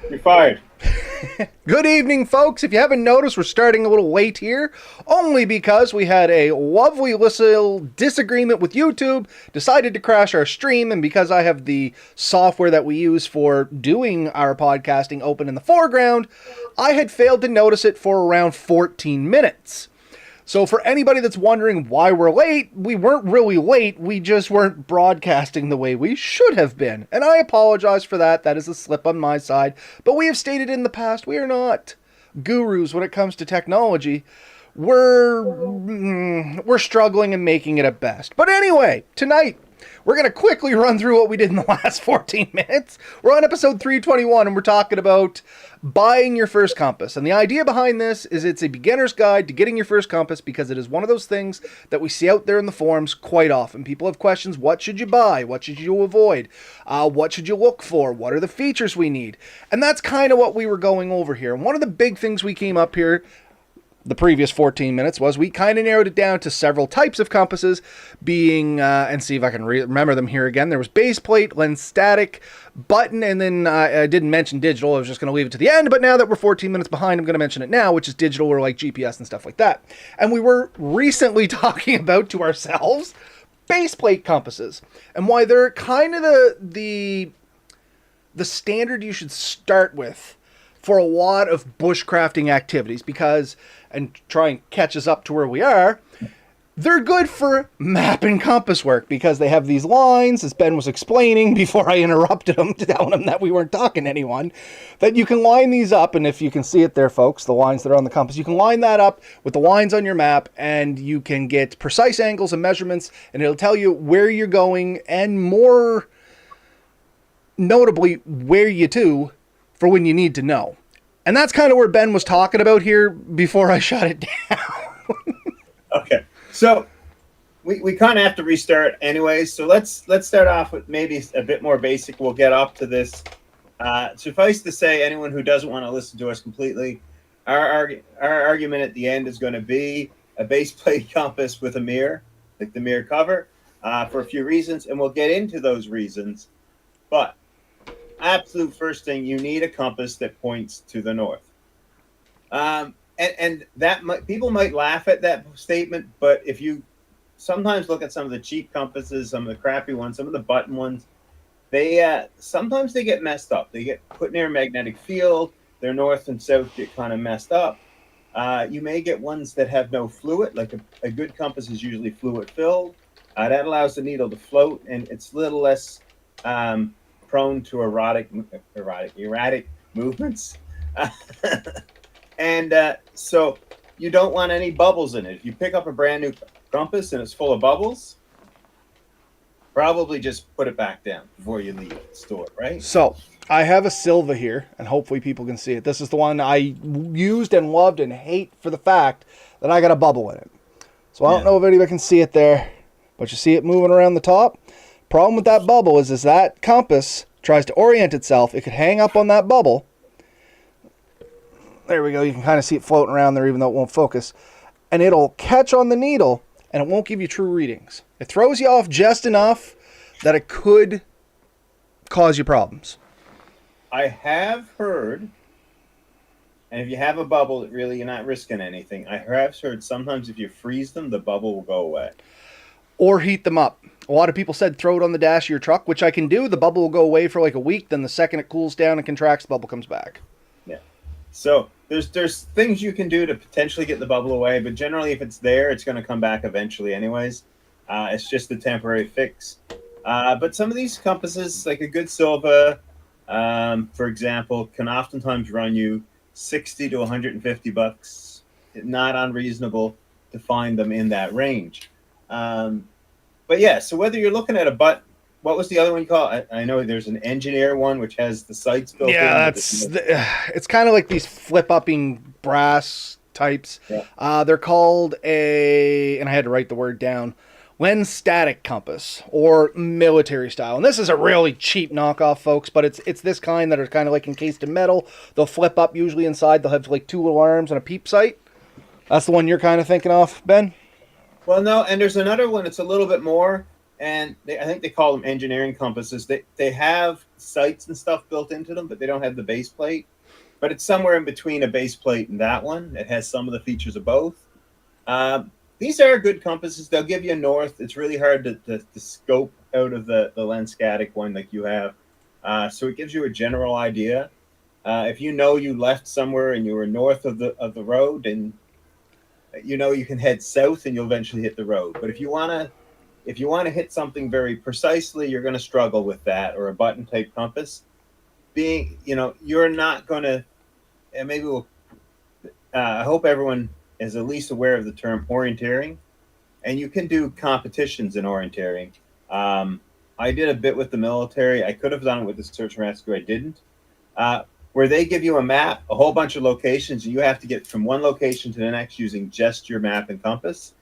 You're fired. Good evening, folks. If you haven't noticed, we're starting a little late here, only because we had a lovely little disagreement with YouTube, decided to crash our stream, and because I have the software that we use for doing our podcasting open in the foreground, I had failed to notice it for around 14 minutes. So for anybody that's wondering why we're late, we weren't really late, we just weren't broadcasting the way we should have been. And I apologize for that, that is a slip on my side. But we have stated in the past, we are not gurus when it comes to technology. We're struggling and making it at best. But anyway, tonight, we're going to quickly run through what we did in the last 14 minutes. We're on episode 321 and we're talking about buying your first compass. And the idea behind this is it's a beginner's guide to getting your first compass because it is one of those things that we see out there in the forums quite often. People have questions, what should you buy? What should you avoid? What should you look for? What are the features we need? And that's kind of what we were going over here. And one of the big things we came up here the previous 14 minutes was we kind of narrowed it down to several types of compasses being, and see if I can remember them here again. There was base plate, lens static, button, and then I didn't mention digital. I was just going to leave it to the end, but now that we're 14 minutes behind, I'm going to mention it now, which is digital or like GPS and stuff like that. And we were recently talking about to ourselves base plate compasses and why they're kind of the standard you should start with for a lot of bushcrafting activities because, and try and catch us up to where we are, they're good for map and compass work because they have these lines, as Ben was explaining before I interrupted him, telling him that we weren't talking to anyone, that you can line these up, and if you can see it there, folks, the lines that are on the compass, you can line that up with the lines on your map, and you can get precise angles and measurements, and it'll tell you where you're going, and more notably, where you to, for when you need to know. And that's kind of where Ben was talking about here before I shut it down. Okay. So we kind of have to restart anyways. So let's start off with maybe a bit more basic. We'll get up to this. Suffice to say, anyone who doesn't want to listen to us completely, our argument at the end is going to be a base plate compass with a mirror, like the mirror cover, for a few reasons. And we'll get into those reasons. But absolute first thing, you need a compass that points to the north. And that people might laugh at that statement, but if you sometimes look at some of the cheap compasses, some of the crappy ones, some of the button ones, they sometimes they get messed up. They get put near a magnetic field. Their north and south get kind of messed up. You may get ones that have no fluid. Like a good compass is usually fluid filled. That allows the needle to float, and it's a little less prone to erratic movements. And so you don't want any bubbles in it. If you pick up a brand new compass and it's full of bubbles, probably just put it back down before you leave the store, right? So I have a Silva here, and hopefully people can see it. This is the one I used and loved and hate for the fact that I got a bubble in it. So I don't know if anybody can see it there, but you see it moving around the top. Problem with that bubble is that compass tries to orient itself. It could hang up on that bubble. There we go. You can kind of see it floating around there even though it won't focus. And it'll catch on the needle and it won't give you true readings. It throws you off just enough that it could cause you problems. I have heard, and if you have a bubble, really you're not risking anything. I have heard sometimes if you freeze them, the bubble will go away. Or heat them up. A lot of people said throw it on the dash of your truck, which I can do. The bubble will go away for like a week. Then the second it cools down and contracts, the bubble comes back. Yeah. So there's things you can do to potentially get the bubble away, but generally if it's there, it's going to come back eventually anyways. It's just a temporary fix. But some of these compasses, like a good Silva, for example, can oftentimes run you $60 to $150. Not unreasonable to find them in that range. But yeah, so whether you're looking at what was the other one you call it? I know there's an engineer one which has the sights built in. Yeah, it's kind of like these flip-upping brass types. Yeah. They're called and I had to write the word down, lens static compass or military style. And this is a really cheap knockoff, folks, but it's this kind that are kind of like encased in metal. They'll flip up usually inside. They'll have like two little arms and a peep sight. That's the one you're kind of thinking of, Ben? Well, no, and there's another one. It's a little bit more, and I think they call them engineering compasses. They have sights and stuff built into them, but they don't have the base plate. But it's somewhere in between a base plate and that one. It has some of the features of both. These are good compasses. They'll give you north. It's really hard to scope out of the Lenskatic one like you have. So it gives you a general idea. If you know you left somewhere and you were north of the road, and you know you can head south and you'll eventually hit the road. But if you want to hit something very precisely, you're going to struggle with that, or a button type compass. Being, you're not going to, and maybe we'll, I hope everyone is at least aware of the term orienteering, and you can do competitions in orienteering. I did a bit with the military. I could have done it with the search and rescue. I didn't. Where they give you a map, a whole bunch of locations, and you have to get from one location to the next using just your map and compass.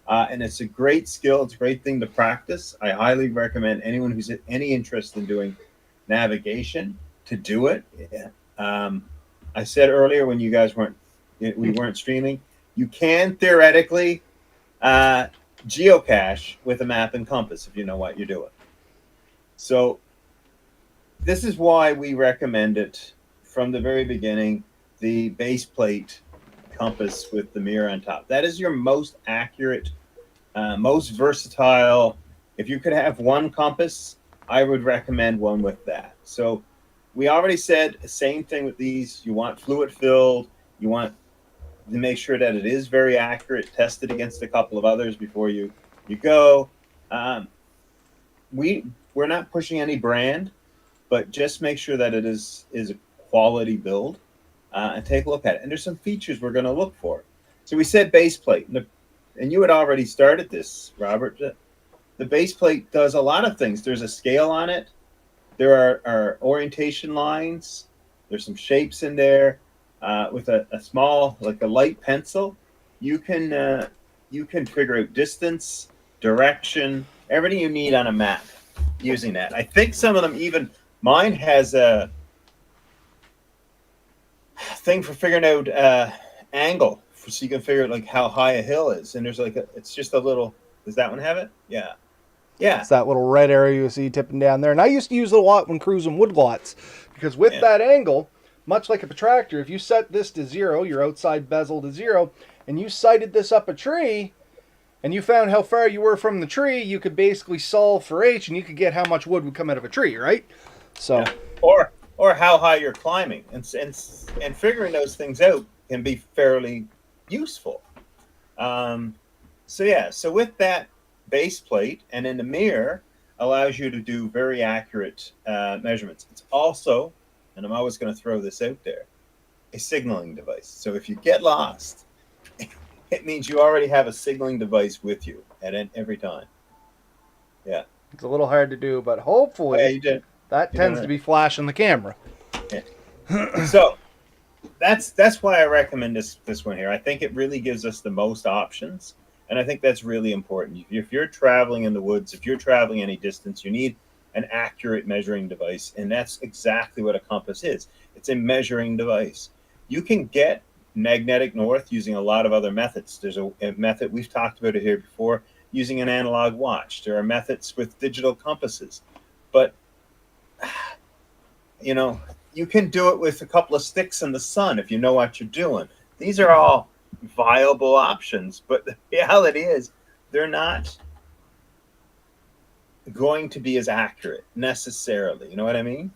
And it's a great skill. It's a great thing to practice. I highly recommend anyone who's any interest in doing navigation to do it. I said earlier when you guys we weren't streaming, you can theoretically geocache with a map and compass if you know what you're doing. So this is why we recommend it from the very beginning, the base plate compass with the mirror on top. That is your most accurate, most versatile. If you could have one compass, I would recommend one with that. So we already said the same thing with these. You want fluid filled. You want to make sure that it is very accurate. Test it against a couple of others before you go. We're not pushing any brand, but just make sure that it is a quality build, and take a look at it. And there's some features we're going to look for. So we said base plate, and you had already started this, Robert. The base plate does a lot of things. There's a scale on it. There are orientation lines. There's some shapes in there. With a small, like a light pencil, you can figure out distance, direction, everything you need on a map using that. I think some of them, even mine has a thing for figuring out angle, so you can figure out like how high a hill is. And there's it's just a little. Does that one have it? Yeah. It's that little red area you see tipping down there. And I used to use it a lot when cruising woodlots, because with that angle, much like a protractor, if you set this to 0, your outside bezel to 0, and you sighted this up a tree, and you found how far you were from the tree, you could basically solve for H, and you could get how much wood would come out of a tree, right? So, or how high you're climbing, and figuring those things out can be fairly useful. So with that base plate and in the mirror allows you to do very accurate measurements. It's also, and I'm always going to throw this out there, a signaling device. So if you get lost, it means you already have a signaling device with you at every time. Yeah. It's a little hard to do, but hopefully that tends to be flashing the camera. Yeah. So that's why I recommend this one here. I think it really gives us the most options, and I think that's really important. If you're traveling in the woods, if you're traveling any distance, you need an accurate measuring device, and that's exactly what a compass is. It's a measuring device. You can get magnetic north using a lot of other methods. There's a method, we've talked about it here before, using an analog watch. There are methods with digital compasses, but you can do it with a couple of sticks in the sun if you know what you're doing. These are all viable options, but the reality is they're not going to be as accurate necessarily. You know what I mean?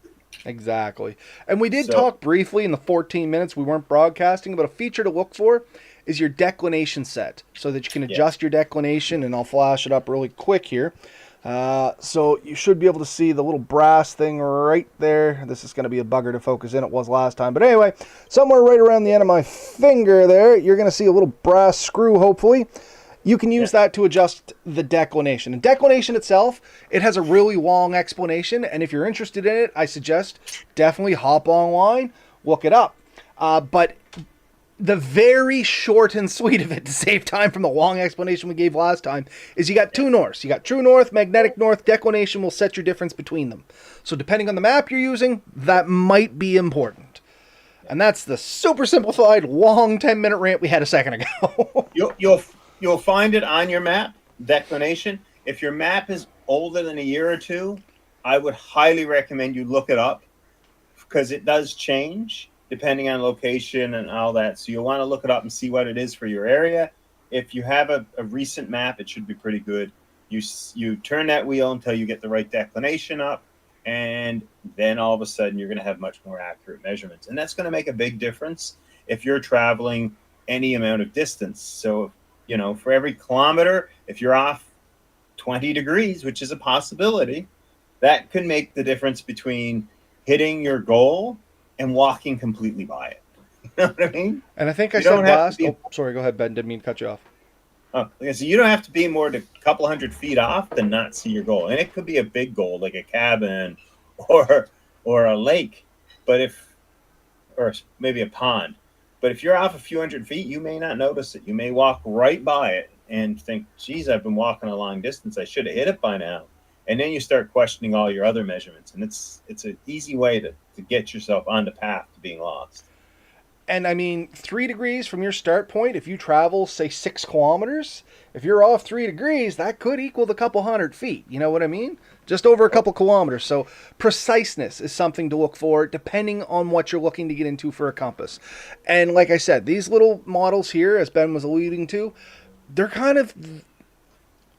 Exactly. And we did talk briefly in the 14 minutes we weren't broadcasting, but a feature to look for is your declination set, so that you can adjust your declination, and I'll flash it up really quick here. So you should be able to see the little brass thing right there. This is going to be a bugger to focus in. It was last time. But anyway, somewhere right around the end of my finger there, you're going to see a little brass screw, hopefully. You can use that to adjust the declination. And declination itself, it has a really long explanation. And if you're interested in it, I suggest definitely hop online, look it up. But the very short and sweet of it, to save time from the long explanation we gave last time, is you got two norths. You got true north, magnetic north. Declination will set your difference between them. So depending on the map you're using, that might be important. And that's the super simplified, long 10-minute rant we had a second ago. You'll find it on your map, declination. If your map is older than a year or two, I would highly recommend you look it up because it does change depending on location and all that. So you'll want to look it up and see what it is for your area. If you have a recent map, it should be pretty good. You turn that wheel until you get the right declination up, and then all of a sudden you're going to have much more accurate measurements, and that's going to make a big difference if you're traveling any amount of distance. So for every kilometer, if you're off 20 degrees, which is a possibility, that could make the difference between hitting your goal and walking completely by it. You know what I mean? And I think I You said don't have to last. be. Oh, sorry. Go ahead, Ben. Didn't mean to cut you off. Oh, so you don't have to be more than a couple hundred feet off to not see your goal, and it could be a big goal like a cabin, or a lake, but or maybe a pond. But if you're off a few hundred feet, you may not notice it. You may walk right by it and think, "Geez, I've been walking a long distance. I should have hit it by now." And then you start questioning all your other measurements, and it's an easy way to get yourself on the path to being lost. And I mean, 3 degrees from your start point, if you travel, say, 6 kilometers, if you're off 3 degrees, that could equal the couple hundred feet. You know what I mean? Just over a couple kilometers. So preciseness is something to look for depending on what you're looking to get into for a compass. And like I said, these little models here, as Ben was alluding to, they're kind of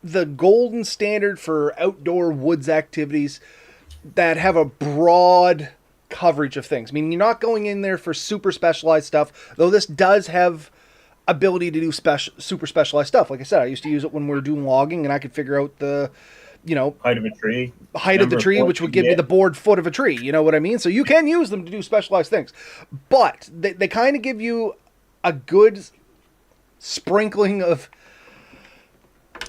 the golden standard for outdoor woods activities that have a broad coverage of things. I mean, you're not going in there for super specialized stuff, though this does have ability to do super specialized stuff. Like I said, I used to use it when we were doing logging, and I could figure out the, Height of a tree, height of the tree, which would give me the bored foot of a tree. You know what I mean? So you can use them to do specialized things, but they kind of give you a good sprinkling of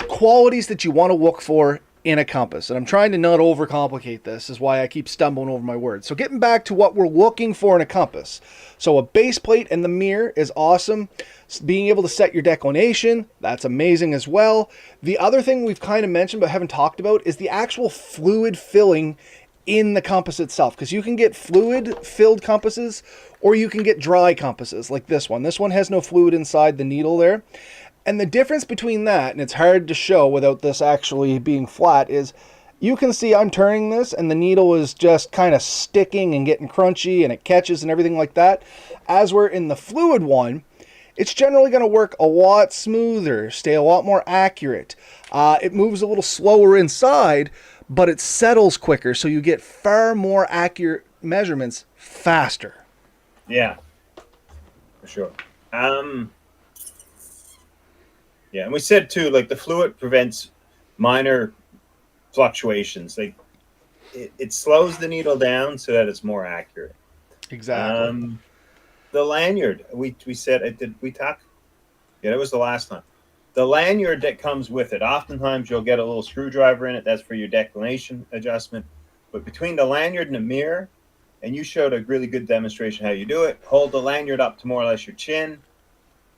qualities that you want to look for in a compass. And I'm trying to not overcomplicate this, is why I keep stumbling over my words. So getting back to what we're looking for in a compass. So a base plate and the mirror is awesome. Being able to set your declination, that's amazing as well. The other thing we've kind of mentioned but haven't talked about is the actual fluid filling in the compass itself, because you can get fluid filled compasses or you can get dry compasses like this one. This one has no fluid inside the needle there. And the difference between that, and it's hard to show without this actually being flat, is you can see I'm turning this and the needle is just kind of sticking and getting crunchy and it catches and everything like that. As we're in the fluid one, it's generally going to work a lot smoother, stay a lot more accurate. It moves a little slower inside, but it settles quicker, so you get far more accurate measurements faster. Yeah, for sure. Yeah, and we said too, like the fluid prevents minor fluctuations. Like it slows the needle down so that it's more accurate. Exactly. The lanyard, we said, did we talk? Yeah, that was the last time. The lanyard that comes with it, oftentimes you'll get a little screwdriver in it. That's for your declination adjustment. But between the lanyard and the mirror, and you showed a really good demonstration how you do it, hold the lanyard up to more or less your chin,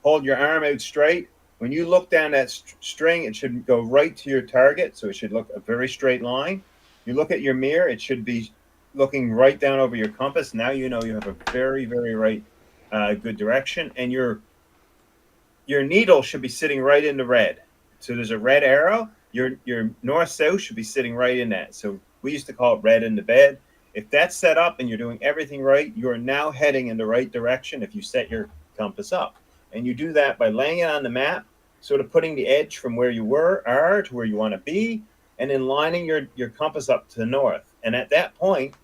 hold your arm out straight. When you look down that string, it should go right to your target, so it should look a very straight line. You look at your mirror, it should be looking right down over your compass. Now you know you have a very, very right, good direction, and your needle should be sitting right in the red. So there's a red arrow. Your north-south should be sitting right in that. So we used to call it red in the bed. If that's set up and you're doing everything right, you are now heading in the right direction if you set your compass up. And you do that by laying it on the map, sort of putting the edge from where you are to where you want to be, and then lining your compass up to the north. And at that point,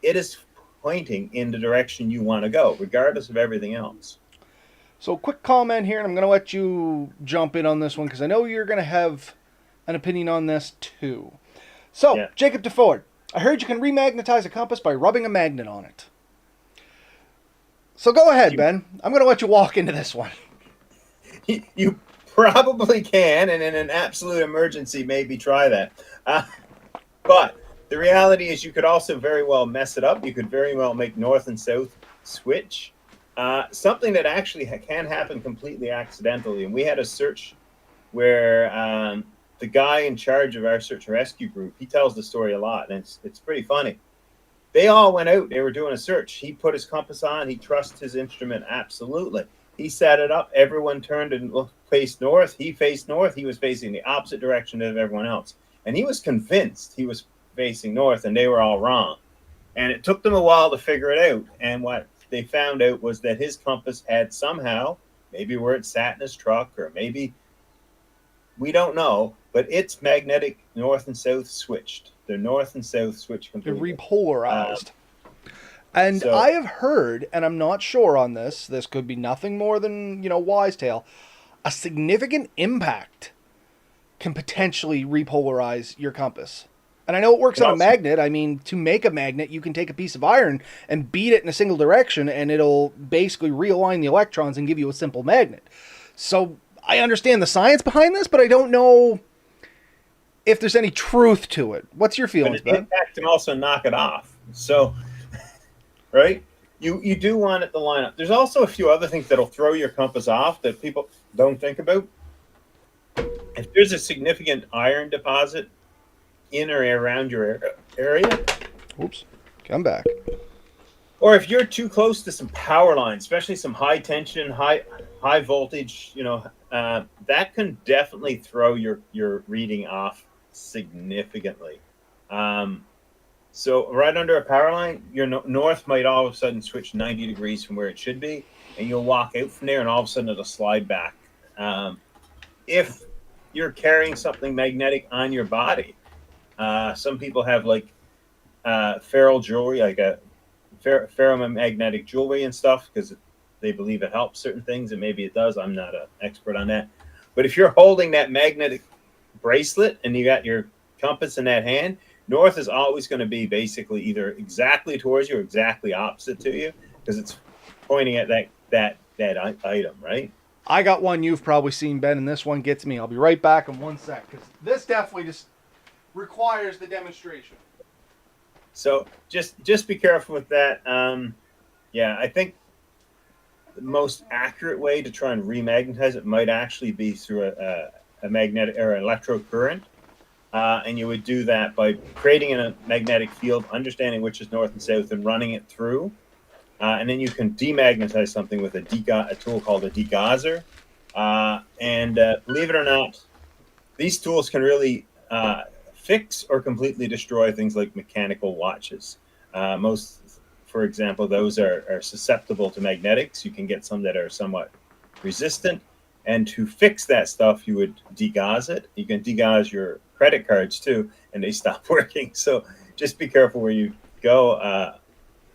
it is pointing in the direction you want to go, regardless of everything else. So quick comment here, and I'm going to let you jump in on this one, because I know you're going to have an opinion on this too. So, yeah. Jacob DeFord, I heard you can remagnetize a compass by rubbing a magnet on it. So go ahead, Ben. I'm going to let you walk into this one. You probably can, and in an absolute emergency, maybe try that. But the reality is you could also very well mess it up. You could very well make north and south switch. Something that actually can happen completely accidentally. And we had a search where the guy in charge of our search and rescue group, he tells the story a lot, and it's pretty funny. They all went out. They were doing a search. He put his compass on. He trusts his instrument absolutely. He set it up. Everyone turned and faced north. He faced north. He was facing the opposite direction of everyone else. And he was convinced. He was facing north, and they were all wrong. And it took them a while to figure it out. And what they found out was that his compass had somehow, maybe where it sat in his truck, or maybe we don't know, but its magnetic north and south switched. The north and south switched It completely. repolarized. And So I have heard, and I'm not sure on this could be nothing more than, wise tale, a significant impact can potentially repolarize your compass. And I know it works on a magnet. I mean, to make a magnet, you can take a piece of iron and beat it in a single direction, and it'll basically realign the electrons and give you a simple magnet. So I understand the science behind this, but I don't know if there's any truth to it. What's your feelings, Ben? Impact can also knock it off. So, right? You do want it to line up. There's also a few other things that'll throw your compass off that people don't think about. If there's a significant iron deposit in or around your area, oops, come back. Or if you're too close to some power lines, especially some high tension, high voltage, that can definitely throw your reading off significantly. So right under a power line, your north might all of a sudden switch 90 degrees from where it should be, and you'll walk out from there, and all of a sudden it'll slide back. If you're carrying something magnetic on your body, some people have ferrule jewelry, like a ferromagnetic jewelry and stuff, because they believe it helps certain things, and maybe it does. I'm not an expert on that. But if you're holding that magnetic bracelet and you got your compass in that hand, north is always going to be basically either exactly towards you or exactly opposite to you, because it's pointing at that item, right? I got one you've probably seen, Ben, and this one gets me. I'll be right back in 1 sec, because this definitely just requires the demonstration. So just be careful with that. I think the most accurate way to try and remagnetize it might actually be through a magnetic or an electric current. And you would do that by creating a magnetic field, understanding which is north and south, and running it through. And then you can demagnetize something with a tool called a degausser. And believe it or not, these tools can really fix or completely destroy things like mechanical watches. For example, those are susceptible to magnetics. You can get some that are somewhat resistant. And to fix that stuff, you would degauss it. You can degauss your credit cards too, and they stop working. So just be careful where you go.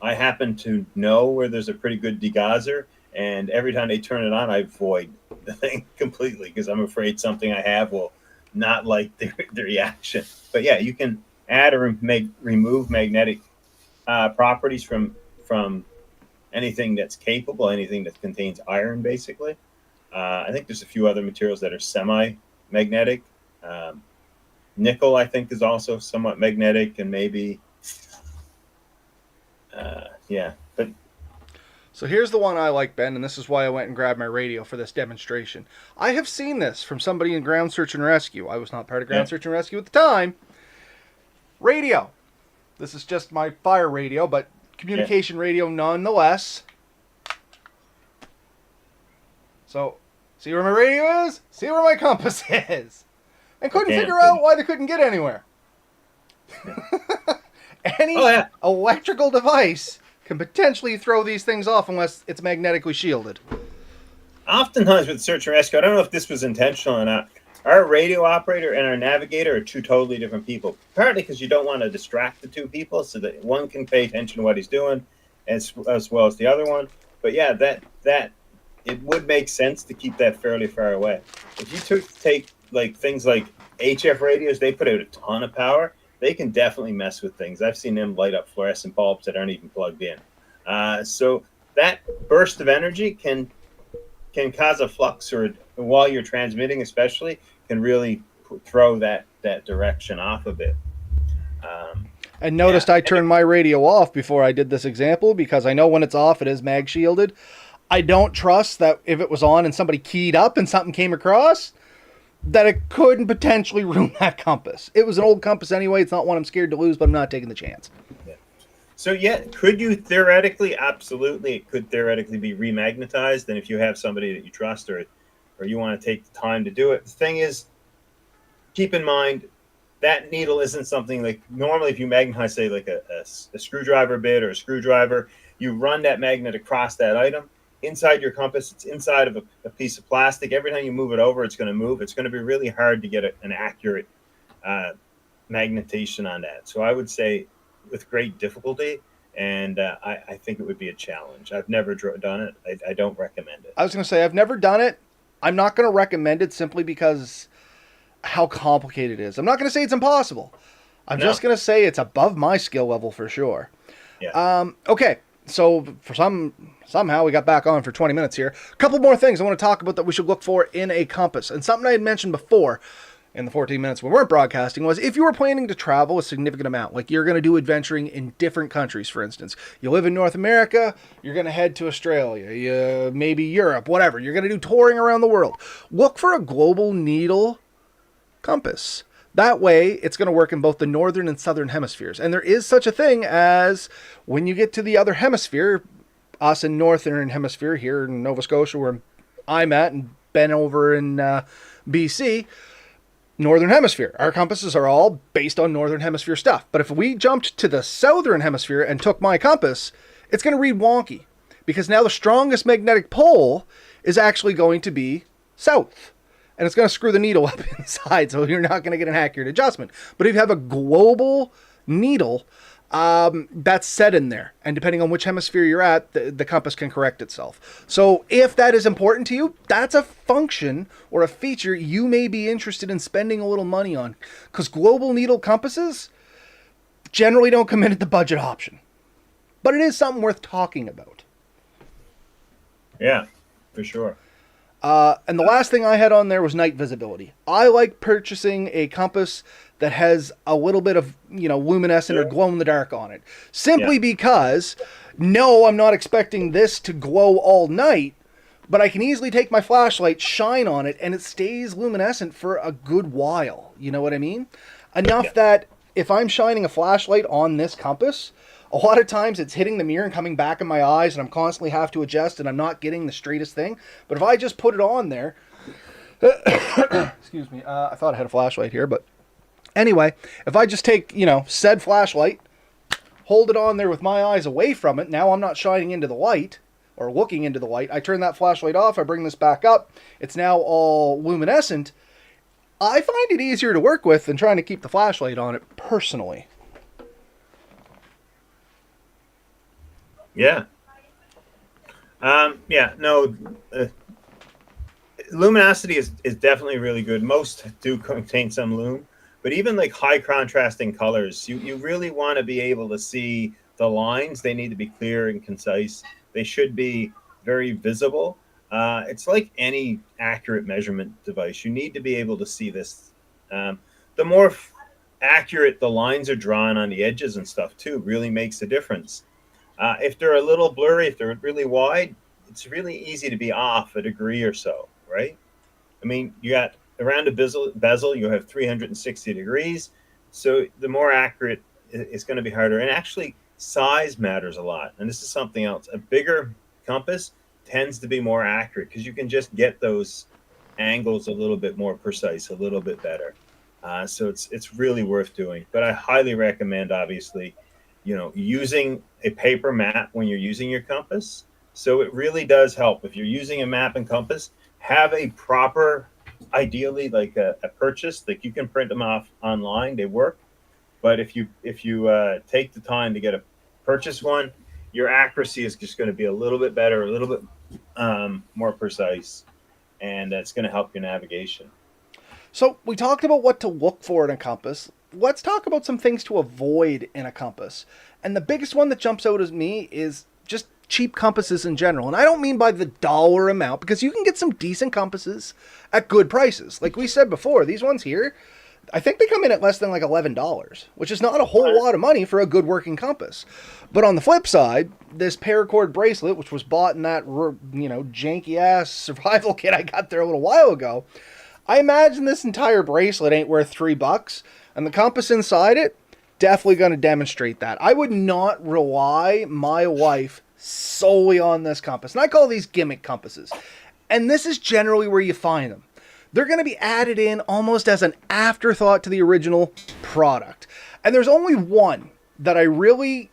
I happen to know where there's a pretty good degausser, and every time they turn it on, I void the thing completely, because I'm afraid something I have will not like the reaction. But yeah, you can add or remove magnetic properties from anything that's capable, anything that contains iron, basically. I think there's a few other materials that are semi-magnetic. Nickel, I think, is also somewhat magnetic, and maybe, But so here's the one I like, Ben, and this is why I went and grabbed my radio for this demonstration. I have seen this from somebody in Ground Search and Rescue. I was not part of Ground Search and Rescue at the time. Radio. This is just my fire radio, but communication radio nonetheless. So, see where my radio is? See where my compass is. And couldn't figure out why they couldn't get anywhere. Any electrical device can potentially throw these things off unless it's magnetically shielded. Oftentimes with search and rescue, I don't know if this was intentional or not, our radio operator and our navigator are two totally different people. Partly because you don't want to distract the two people, so that one can pay attention to what he's doing as well as the other one. But yeah, that it would make sense to keep that fairly far away. If you take like things like HF radios, they put out a ton of power. They can definitely mess with things. I've seen them light up fluorescent bulbs that aren't even plugged in. So that burst of energy can cause a flux, or while you're transmitting especially, can really throw that direction off a bit. And noticed I turned my radio off before I did this example, because I know when it's off, it is mag shielded. I don't trust that if it was on and somebody keyed up and something came across, that it couldn't potentially ruin that compass. It was an old compass anyway. It's not one I'm scared to lose, but I'm not taking the chance. Yeah. So yeah, could you theoretically? Absolutely, it could theoretically be remagnetized. And if you have somebody that you trust, or you want to take the time to do it, the thing is, keep in mind that needle isn't something like normally if you magnetize, say, like a screwdriver bit or a screwdriver, you run that magnet across that item. Inside your compass, it's inside of a piece of plastic. Every time you move it over, it's going to move. It's going to be really hard to get an accurate magnetation on that. So I would say with great difficulty, and I think it would be a challenge. I've never done it. I don't recommend it. I was going to say, I've never done it. I'm not going to recommend it simply because how complicated it is. I'm not going to say it's impossible. I'm just going to say it's above my skill level for sure. Yeah. Okay. So for somehow we got back on for 20 minutes here. A couple more things I want to talk about that we should look for in a compass. And something I had mentioned before in the 14 minutes we weren't broadcasting was if you were planning to travel a significant amount, like you're going to do adventuring in different countries, for instance. You live in North America, you're going to head to Australia, maybe Europe, whatever. You're going to do touring around the world. Look for a global needle compass. That way, it's going to work in both the northern and southern hemispheres. And there is such a thing as when you get to the other hemisphere, us in northern hemisphere here in Nova Scotia, where I'm at, and Ben over in BC, northern hemisphere. Our compasses are all based on northern hemisphere stuff. But if we jumped to the southern hemisphere and took my compass, it's going to read wonky because now the strongest magnetic pole is actually going to be south. And it's going to screw the needle up inside, so you're not going to get an accurate adjustment. But if you have a global needle, that's set in there. And depending on which hemisphere you're at, the compass can correct itself. So if that is important to you, that's a function or a feature you may be interested in spending a little money on. Because global needle compasses generally don't come in at the budget option. But it is something worth talking about. Yeah, for sure. And the last thing I had on there was night visibility. I like purchasing a compass that has a little bit of, luminescent or glow in the dark on it. Simply because, no, I'm not expecting this to glow all night, but I can easily take my flashlight, shine on it, and it stays luminescent for a good while. You know what I mean? Enough that if I'm shining a flashlight on this compass, a lot of times it's hitting the mirror and coming back in my eyes, and I'm constantly have to adjust, and I'm not getting the straightest thing. But if I just put it on there, excuse me, I thought I had a flashlight here, but anyway, if I just take, said flashlight, hold it on there with my eyes away from it, now I'm not shining into the light, or looking into the light. I turn that flashlight off, I bring this back up, it's now all luminescent. I find it easier to work with than trying to keep the flashlight on it, personally. Yeah. Luminosity is definitely really good. Most do contain some lume, but even like high contrasting colors, you really want to be able to see the lines. They need to be clear and concise. They should be very visible. It's like any accurate measurement device. You need to be able to see this. The more accurate the lines are drawn on the edges and stuff too really makes a difference. If they're a little blurry, if they're really wide, it's really easy to be off a degree or so, right? I mean, you got around a bezel, you have 360 degrees. So the more accurate, it's going to be harder. And actually, size matters a lot. And this is something else. A bigger compass tends to be more accurate because you can just get those angles a little bit more precise, a little bit better. So it's really worth doing. But I highly recommend, obviously, using a paper map when you're using your compass. So it really does help. If you're using a map and compass, have a proper, ideally like a purchase, like you can print them off online, they work. But if you take the time to get a purchase one, your accuracy is just going to be a little bit better, a little bit more precise, and that's going to help your navigation. So we talked about what to look for in a compass. Let's talk about some things to avoid in a compass. And the biggest one that jumps out at me is just cheap compasses in general. And I don't mean by the dollar amount, because you can get some decent compasses at good prices. Like we said before, these ones here, I think they come in at less than like $11, which is not a whole lot of money for a good working compass. But on the flip side, this paracord bracelet, which was bought in that, janky ass survival kit I got there a little while ago, I imagine this entire bracelet ain't worth $3. And the compass inside it, definitely going to demonstrate that. I would not rely my life solely on this compass. And I call these gimmick compasses. And this is generally where you find them. They're going to be added in almost as an afterthought to the original product. And there's only one that I really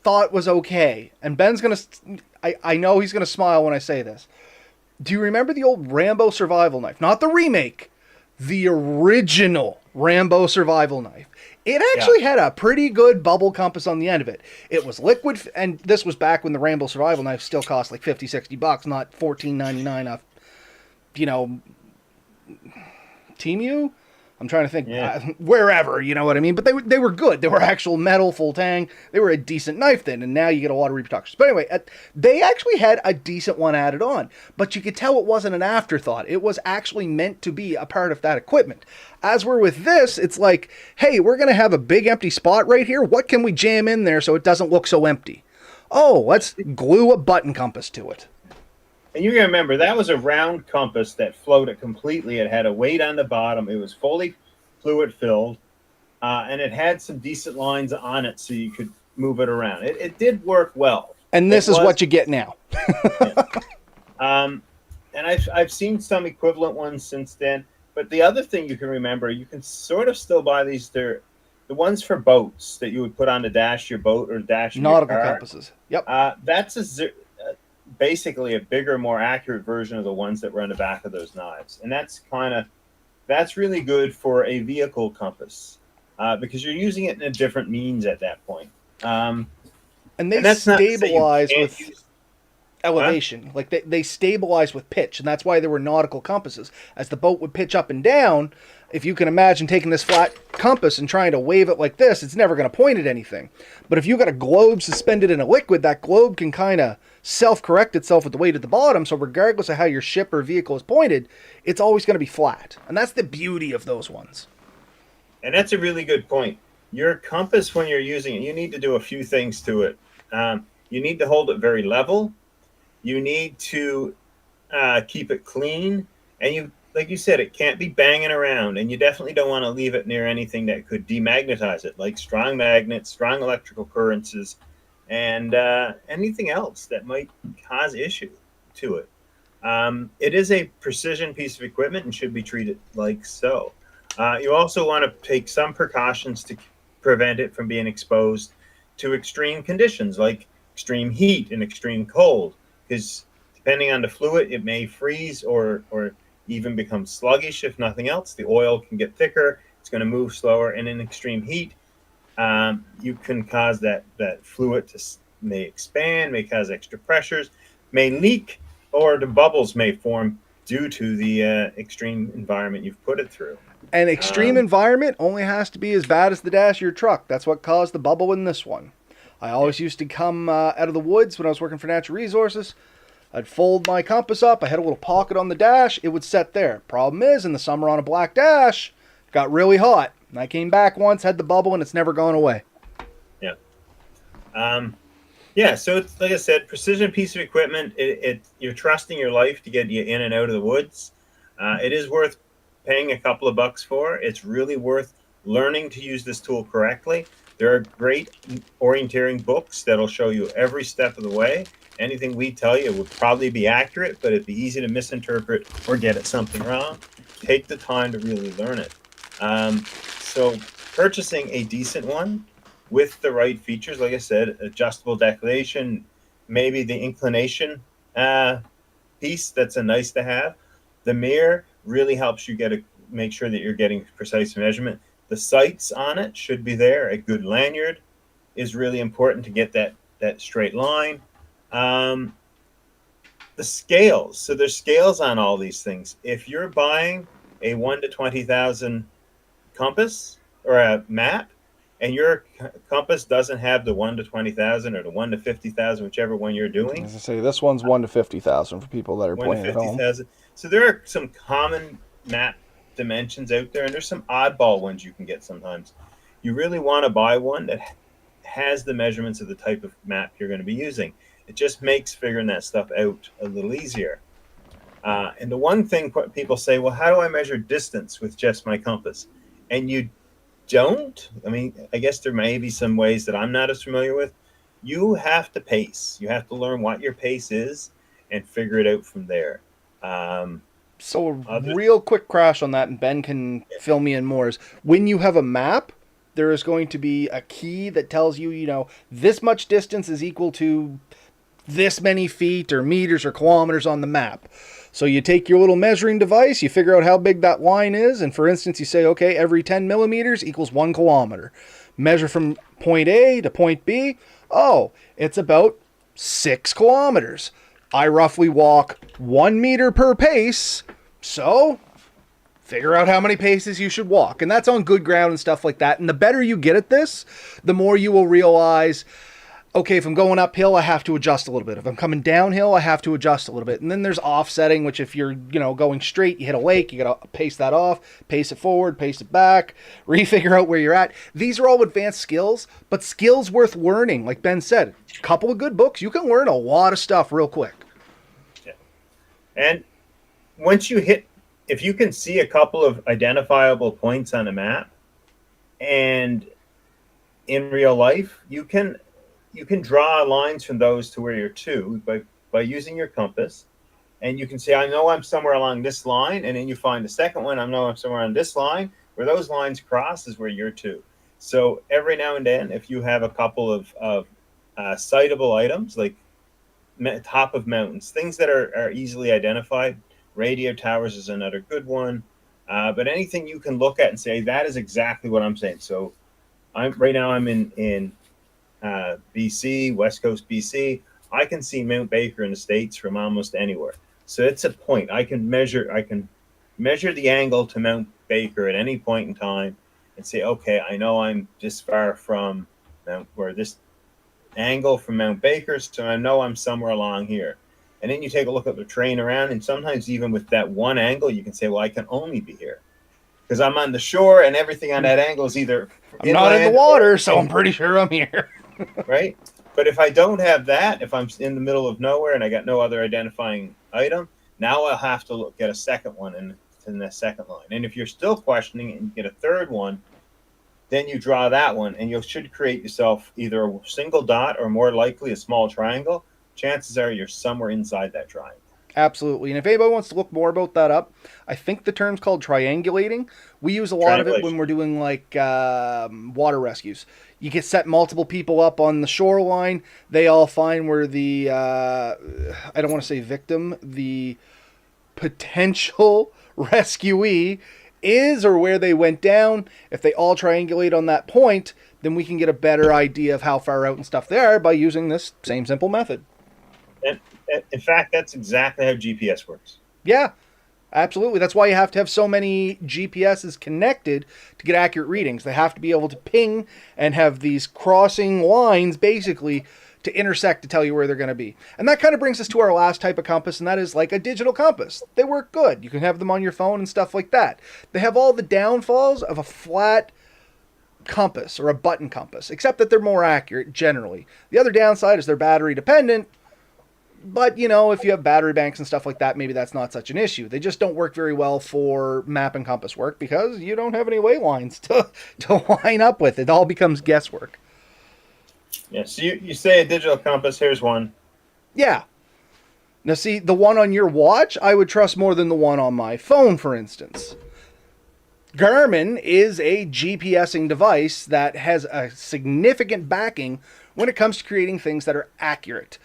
thought was okay. And Ben's going to, I know he's going to smile when I say this. Do you remember the old Rambo survival knife? Not the remake, the original Rambo survival knife. It actually had a pretty good bubble compass on the end of it. It was liquid, and this was back when the Rambo survival knife still cost like $50-$60, not $14.99 off, Temu? I'm trying to think, wherever, you know what I mean? But they were good. They were actual metal, full tang. They were a decent knife then, and now you get a lot of reproductions. But anyway, they actually had a decent one added on, but you could tell it wasn't an afterthought. It was actually meant to be a part of that equipment. As we're with this, it's like, hey, we're going to have a big empty spot right here. What can we jam in there so it doesn't look so empty? Oh, let's glue a button compass to it. And you remember, that was a round compass that floated completely. It had a weight on the bottom. It was fully fluid filled, and it had some decent lines on it so you could move it around. It did work well. And this is what you get now. And I've seen some equivalent ones since then. But the other thing you can remember, you can sort of still buy these. They're the ones for boats that you would put on the dash of your boat or dash of nautical your car. Compasses. Yep. That's basically a bigger, more accurate version of the ones that were on the back of those knives. And that's really good for a vehicle compass because you're using it in a different means at that point. And they stabilize with elevation. Like they stabilize with pitch, and that's why there were nautical compasses. As the boat would pitch up and down, if you can imagine taking this flat compass and trying to wave it like this, it's never going to point at anything. But if you've got a globe suspended in a liquid, that globe can kind of self-correct itself with the weight at the bottom, so regardless of how your ship or vehicle is pointed, it's always going to be flat. And that's the beauty of those ones. And that's a really good point. Your compass, when you're using it, you need to do a few things to it. You need to hold it very level. You need to keep it clean. And like you said, it can't be banging around. And you definitely don't want to leave it near anything that could demagnetize it, like strong magnets, strong electrical currents, and anything else that might cause issue to it. It is a precision piece of equipment and should be treated like so. You also want to take some precautions to prevent it from being exposed to extreme conditions like extreme heat and extreme cold, because depending on the fluid, it may freeze or even become sluggish. If nothing else, the oil can get thicker, it's going to move slower, and in extreme heat, you can cause that fluid may expand, may cause extra pressures, may leak, or the bubbles may form due to the extreme environment you've put it through. An extreme environment only has to be as bad as the dash of your truck. That's what caused the bubble in this one. I always used to come out of the woods when I was working for Natural Resources. I'd fold my compass up. I had a little pocket on the dash. It would set there. Problem is, in the summer on a black dash, it got really hot. And I came back once, had the bubble, and it's never gone away. Yeah. So it's, like I said, precision piece of equipment. You're trusting your life to get you in and out of the woods. It is worth paying a couple of bucks for. It's really worth learning to use this tool correctly. There are great orienteering books that'll show you every step of the way. Anything we tell you would probably be accurate, but it'd be easy to misinterpret or get it something wrong. Take the time to really learn it. So purchasing a decent one with the right features, like I said, adjustable declination, maybe the inclination piece, that's a nice to have. The mirror really helps you make sure that you're getting precise measurement. The sights on it should be there. A good lanyard is really important to get that straight line. The scales. So there's scales on all these things. If you're buying a 1 to 20,000 compass or a map, and your compass doesn't have the 1 to 20,000 or the 1 to 50,000, whichever one you're doing. As I say, this one's 1 to 50,000 for people that are playing at home. So there are some common map dimensions out there, and there's some oddball ones you can get sometimes. You really want to buy one that has the measurements of the type of map you're going to be using. It just makes figuring that stuff out a little easier. And the one thing people say, well, how do I measure distance with just my compass? And you don't. I mean, I guess there may be some ways that I'm not as familiar with. You have to pace. You have to learn what your pace is and figure it out from there. So a Others, real quick crash on that, and Ben can fill me in more, is when you have a map, there is going to be a key that tells you, this much distance is equal to this many feet or meters or kilometers on the map. So you take your little measuring device, you figure out how big that line is, and for instance, you say, okay, every 10 millimeters equals 1 kilometer. Measure from point A to point B. Oh, it's about 6 kilometers. I roughly walk 1 meter per pace, so figure out how many paces you should walk. And that's on good ground and stuff like that. And the better you get at this, the more you will realize, okay, if I'm going uphill, I have to adjust a little bit. If I'm coming downhill, I have to adjust a little bit. And then there's offsetting, which if you're, going straight, you hit a lake, you got to pace that off, pace it forward, pace it back, refigure out where you're at. These are all advanced skills, but skills worth learning. Like Ben said, a couple of good books, you can learn a lot of stuff real quick. yeah. And once you hit, if you can see a couple of identifiable points on a map, and in real life, you can draw lines from those to where you're to by using your compass, and you can say, I know I'm somewhere along this line, and then you find the second one, I know I'm somewhere on this line, where those lines cross is where you're to. So every now and then, if you have a couple of citable items, like top of mountains, things that are easily identified, radio towers is another good one, but anything you can look at and say, that is exactly what I'm saying. So right now I'm in BC, West Coast BC. I can see Mount Baker in the States from almost anywhere. So it's a point. I can measure the angle to Mount Baker at any point in time and say, okay, I know I'm this far from this angle from Mount Baker, so I know I'm somewhere along here. And then you take a look at the terrain around, and sometimes even with that one angle, you can say, well, I can only be here because I'm on the shore, and everything on that angle is either I'm not in the water, so I'm pretty sure I'm here. Right? But if I don't have that, if I'm in the middle of nowhere and I got no other identifying item, now I'll have to get a second one in the second line. And if you're still questioning and you get a third one, then you draw that one, and you should create yourself either a single dot or more likely a small triangle. Chances are you're somewhere inside that triangle. Absolutely. And if anybody wants to look more about that up, I think the term's called triangulating. We use a lot of it when we're doing like water rescues. You can set multiple people up on the shoreline. They all find where the, I don't want to say victim, the potential rescuee is or where they went down. If they all triangulate on that point, then we can get a better idea of how far out and stuff they are by using this same simple method. And in fact, that's exactly how GPS works. Yeah, absolutely. That's why you have to have so many GPSs connected to get accurate readings. They have to be able to ping and have these crossing lines basically to intersect to tell you where they're going to be. And that kind of brings us to our last type of compass, and that is like a digital compass. They work good. You can have them on your phone and stuff like that. They have all the downfalls of a flat compass or a button compass, except that they're more accurate generally. The other downside is they're battery dependent. But, if you have battery banks and stuff like that, maybe that's not such an issue. They just don't work very well for map and compass work because you don't have any way lines to line up with. It all becomes guesswork. Yeah, so you say a digital compass, here's one. Yeah. Now, see, the one on your watch, I would trust more than the one on my phone, for instance. Garmin is a GPSing device that has a significant backing when it comes to creating things that are accurate.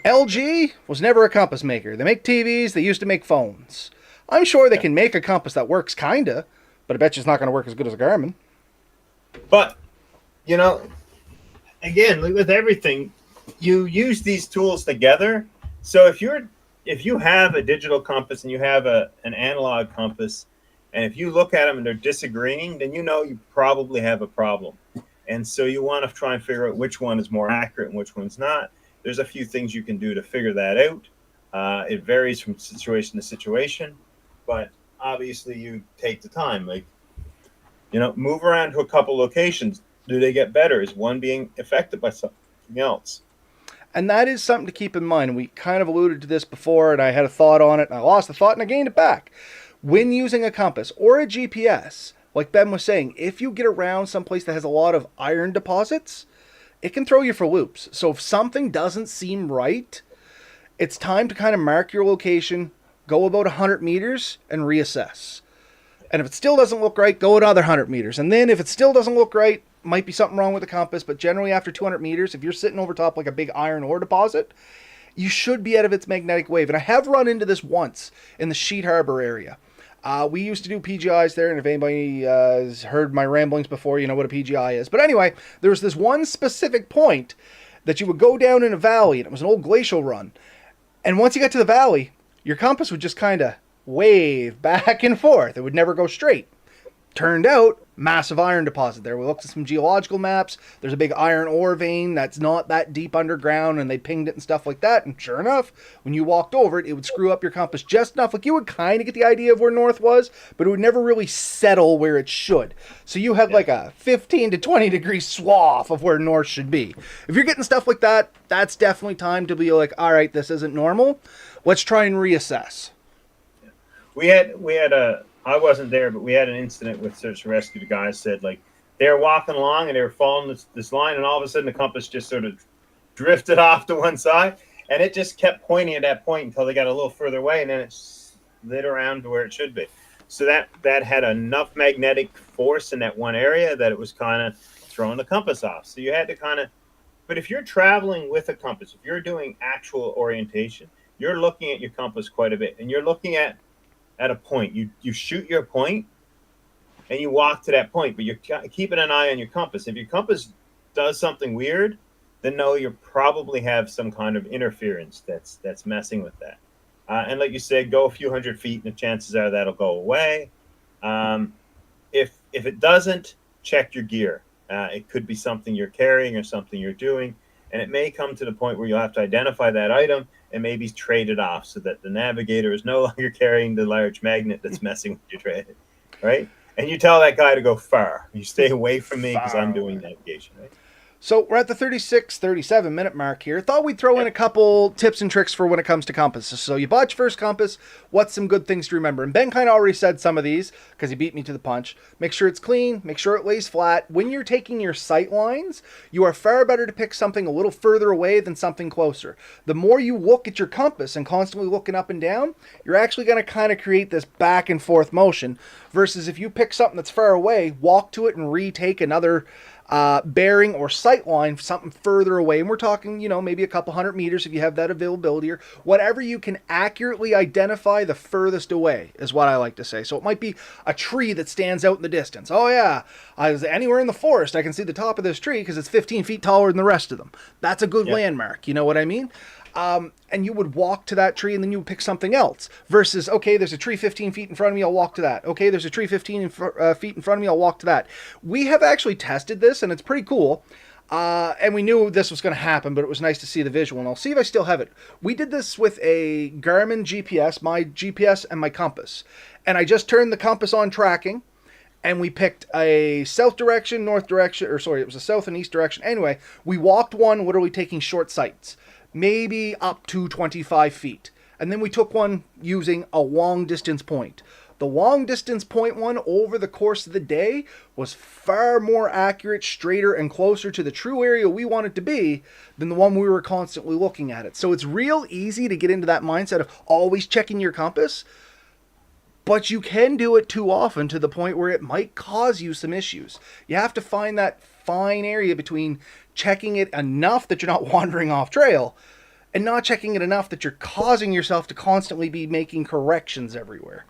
LG was never a compass maker. They make TVs, they used to make phones. I'm sure they can make a compass that works kinda, but I bet you it's not going to work as good as a Garmin. But, again, with everything, you use these tools together. So if you have a digital compass and you have an analog compass, and if you look at them and they're disagreeing, then you probably have a problem. And so you want to try and figure out which one is more accurate and which one's not. There's a few things you can do to figure that out. It varies from situation to situation, but obviously you take the time. Like, move around to a couple locations. Do they get better? Is one being affected by something else? And that is something to keep in mind. We kind of alluded to this before, and I had a thought on it, and I lost the thought, and I gained it back. When using a compass or a GPS, like Ben was saying, if you get around someplace that has a lot of iron deposits, it can throw you for loops. So if something doesn't seem right, it's time to kind of mark your location, go about 100 meters and reassess. And if it still doesn't look right, go another 100 meters. And then if it still doesn't look right, might be something wrong with the compass, but generally after 200 meters, if you're sitting over top like a big iron ore deposit, you should be out of its magnetic wave. And I have run into this once in the Sheet Harbor area. We used to do PGIs there, and if anybody has heard my ramblings before, you know what a PGI is. But anyway, there was this one specific point that you would go down in a valley, and it was an old glacial run. And once you got to the valley, your compass would just kind of wave back and forth. It would never go straight. Turned out, massive iron deposit there. We looked at some geological maps. There's a big iron ore vein that's not that deep underground, and they pinged it and stuff like that. And sure enough, when you walked over it, it would screw up your compass just enough. Like, you would kind of get the idea of where north was, but it would never really settle where it should. So you had like a 15 to 20 degree swath of where north should be. If you're getting stuff like that, that's definitely time to be like, all right, this isn't normal. Let's try and reassess. We had I wasn't there, but we had an incident with search and rescue. The guys said, like, they were walking along and they were following this line, and all of a sudden the compass just sort of drifted off to one side, and it just kept pointing at that point until they got a little further away, and then it slid around to where it should be. So that had enough magnetic force in that one area that it was kind of throwing the compass off. So you had to kind of, but if you're traveling with a compass, if you're doing actual orientation, you're looking at your compass quite a bit, and you're looking at a point. You shoot your point and you walk to that point, but you're keeping an eye on your compass. If your compass does something weird, then no, you probably have some kind of interference that's messing with that. And like you said, go a few hundred feet and the chances are that'll go away. If it doesn't, check your gear. It could be something you're carrying or something you're doing, and it may come to the point where you'll have to identify that item and maybe trade it off so that the navigator is no longer carrying the large magnet that's messing with your trade, right? And you tell that guy to go far. You stay away from me because I'm doing navigation, right? So we're at the 36, 37 minute mark here. Thought we'd throw in a couple tips and tricks for when it comes to compasses. So you bought your first compass. What's some good things to remember? And Ben kind of already said some of these because he beat me to the punch. Make sure it's clean. Make sure it lays flat. When you're taking your sight lines, you are far better to pick something a little further away than something closer. The more you look at your compass and constantly looking up and down, you're actually going to kind of create this back and forth motion versus if you pick something that's far away, walk to it and retake another bearing or sight line, something further away, and we're talking, maybe a couple hundred meters if you have that availability, or whatever you can accurately identify the furthest away is what I like to say. So it might be a tree that stands out in the distance. Oh yeah, I was anywhere in the forest, I can see the top of this tree because it's 15 feet taller than the rest of them. That's a good landmark, you know what I mean? And you would walk to that tree and then you would pick something else versus, okay, there's a tree 15 feet in front of me, I'll walk to that. Okay, there's a tree 15 feet in front of me, I'll walk to that. We have actually tested this and it's pretty cool. And we knew this was going to happen, but it was nice to see the visual, and I'll see if I still have it. We did this with a Garmin GPS, my GPS and my compass. And I just turned the compass on tracking, and we picked a south direction, north direction, it was a south and east direction. Anyway, we walked one, literally taking short sights, maybe up to 25 feet. And then we took one using a long distance point. The long distance point one over the course of the day was far more accurate, straighter, and closer to the true area we wanted to be than the one we were constantly looking at it. So it's real easy to get into that mindset of always checking your compass, but you can do it too often to the point where it might cause you some issues. You have to find that fine area between checking it enough that you're not wandering off trail and not checking it enough that you're causing yourself to constantly be making corrections everywhere.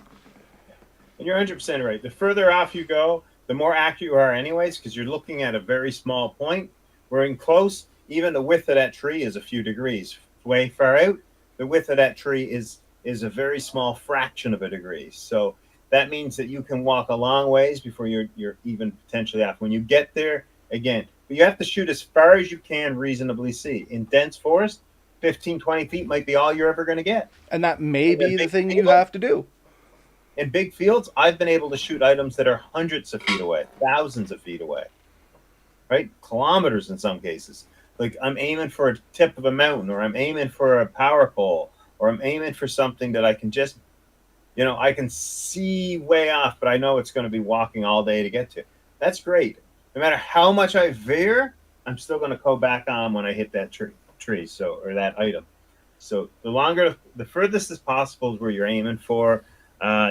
And you're 100% right. The further off you go, the more accurate you are anyways, because you're looking at a very small point. We're in close, even the width of that tree is a few degrees. Way far out, the width of that tree is a very small fraction of a degree. So that means that you can walk a long ways before you're even potentially off. When you get there, again, you have to shoot as far as you can reasonably see. In dense forest, 15, 20 feet might be all you're ever going to get. And that may be the thing you have to do. In big fields, I've been able to shoot items that are hundreds of feet away, thousands of feet away, right? Kilometers in some cases. Like I'm aiming for a tip of a mountain, or I'm aiming for a power pole, or I'm aiming for something that I can just, I can see way off, but I know it's going to be walking all day to get to. That's great. No matter how much I veer, I'm still going to go back on when I hit that tree, or that item. So the furthest as possible is where you're aiming for.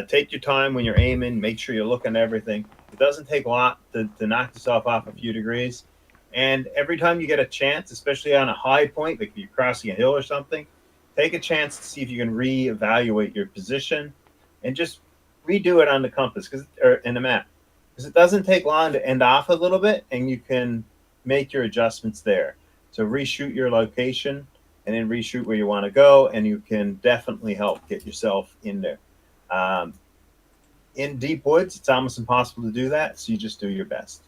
Take your time when you're aiming. Make sure you're looking at everything. It doesn't take a lot to knock yourself off a few degrees. And every time you get a chance, especially on a high point, like if you're crossing a hill or something, take a chance to see if you can reevaluate your position and just redo it on the compass or in the map, because it doesn't take long to end off a little bit, and you can make your adjustments there. So reshoot your location and then reshoot where you want to go, and you can definitely help get yourself in there. Um, in deep woods, it's almost impossible to do that, so you just do your best.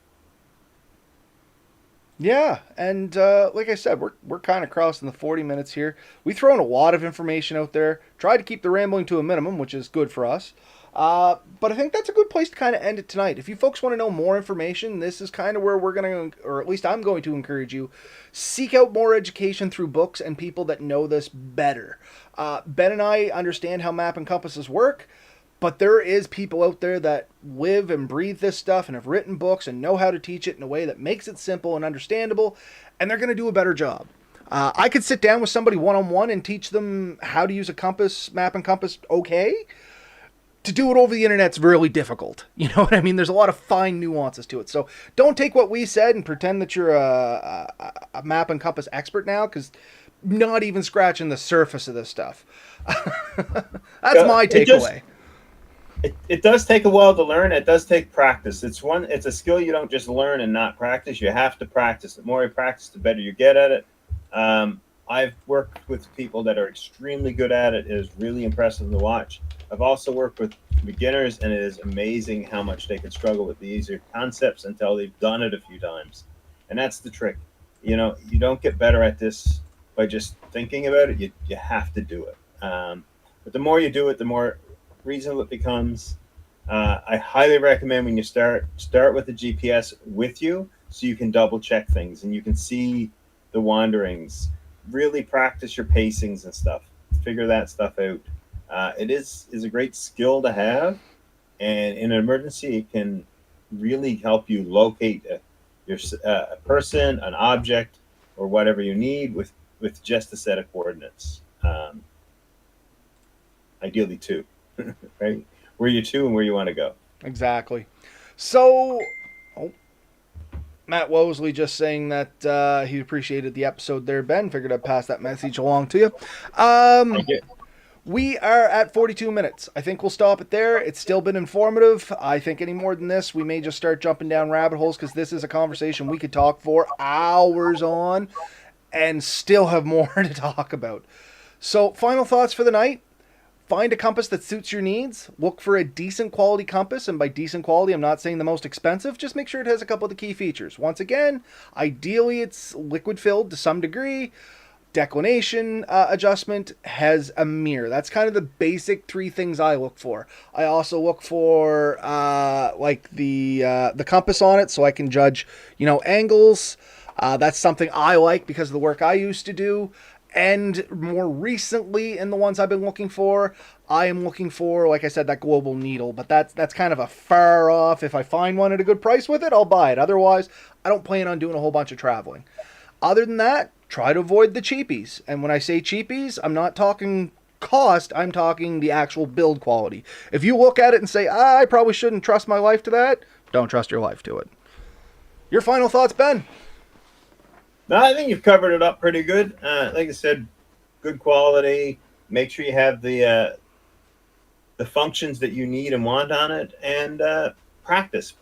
Yeah, and like I said, we're kind of crossing the 40 minutes here. We've thrown a lot of information out there. Tried to keep the rambling to a minimum, which is good for us. But I think that's a good place to kind of end it tonight. If you folks want to know more information, this is kind of where we're going to, or at least I'm going to encourage you, seek out more education through books and people that know this better. Ben and I understand how map and compasses work. But there is people out there that live and breathe this stuff and have written books and know how to teach it in a way that makes it simple and understandable, and they're going to do a better job. I could sit down with somebody one-on-one and teach them how to use a compass, map and compass okay. To do it over the internet's really difficult. You know what I mean? There's a lot of fine nuances to it. So don't take what we said and pretend that you're a map and compass expert now, because not even scratching the surface of this stuff. That's my takeaway. It does take a while to learn. It does take practice. It's a skill you don't just learn and not practice. You have to practice. The more you practice, the better you get at it. I've worked with people that are extremely good at it. It is really impressive to watch. I've also worked with beginners, and it is amazing how much they can struggle with the easier concepts until they've done it a few times. And that's the trick. You don't get better at this by just thinking about it. You have to do it. But the more you do it, the more reasonable it becomes. I highly recommend when you start with the GPS with you, so you can double check things and you can see the wanderings. Really practice your pacings and stuff. Figure that stuff out. It is a great skill to have, and in an emergency, it can really help you locate a person, an object, or whatever you need with just a set of coordinates. Ideally, two. Right? Where you to and where you want to go. Exactly. So, Matt Wosley just saying that he appreciated the episode there, Ben. Figured I'd pass that message along to you. Thank you. We are at 42 minutes. I think we'll stop it there. It's still been informative. I think any more than this, we may just start jumping down rabbit holes, because this is a conversation we could talk for hours on and still have more to talk about. So, final thoughts for the night. Find a compass that suits your needs. Look for a decent quality compass, and by decent quality, I'm not saying the most expensive. Just make sure it has a couple of the key features. Once again, ideally it's liquid filled to some degree. Declination adjustment, has a mirror. That's kind of the basic three things I look for. I also look for like the compass on it, so I can judge, angles. That's something I like because of the work I used to do. And more recently, in the ones I've been looking for, I am looking for, like I said, that global needle. But that's kind of a far off. If I find one at a good price with it, I'll buy it. Otherwise, I don't plan on doing a whole bunch of traveling. Other than that, try to avoid the cheapies. And when I say cheapies, I'm not talking cost, I'm talking the actual build quality. If you look at it and say, I probably shouldn't trust my life to that, don't trust your life to it. Your final thoughts, Ben? No, I think you've covered it up pretty good. Like I said, good quality. Make sure you have the functions that you need and want on it, and practice.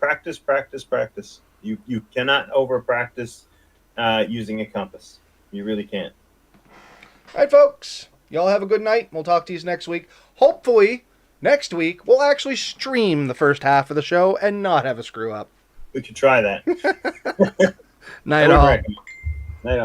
You cannot over practice using a compass. You really can't. All right, folks. Y'all have a good night. We'll talk to you next week. Hopefully, next week, we'll actually stream the first half of the show and not have a screw up. We could try that. Night all.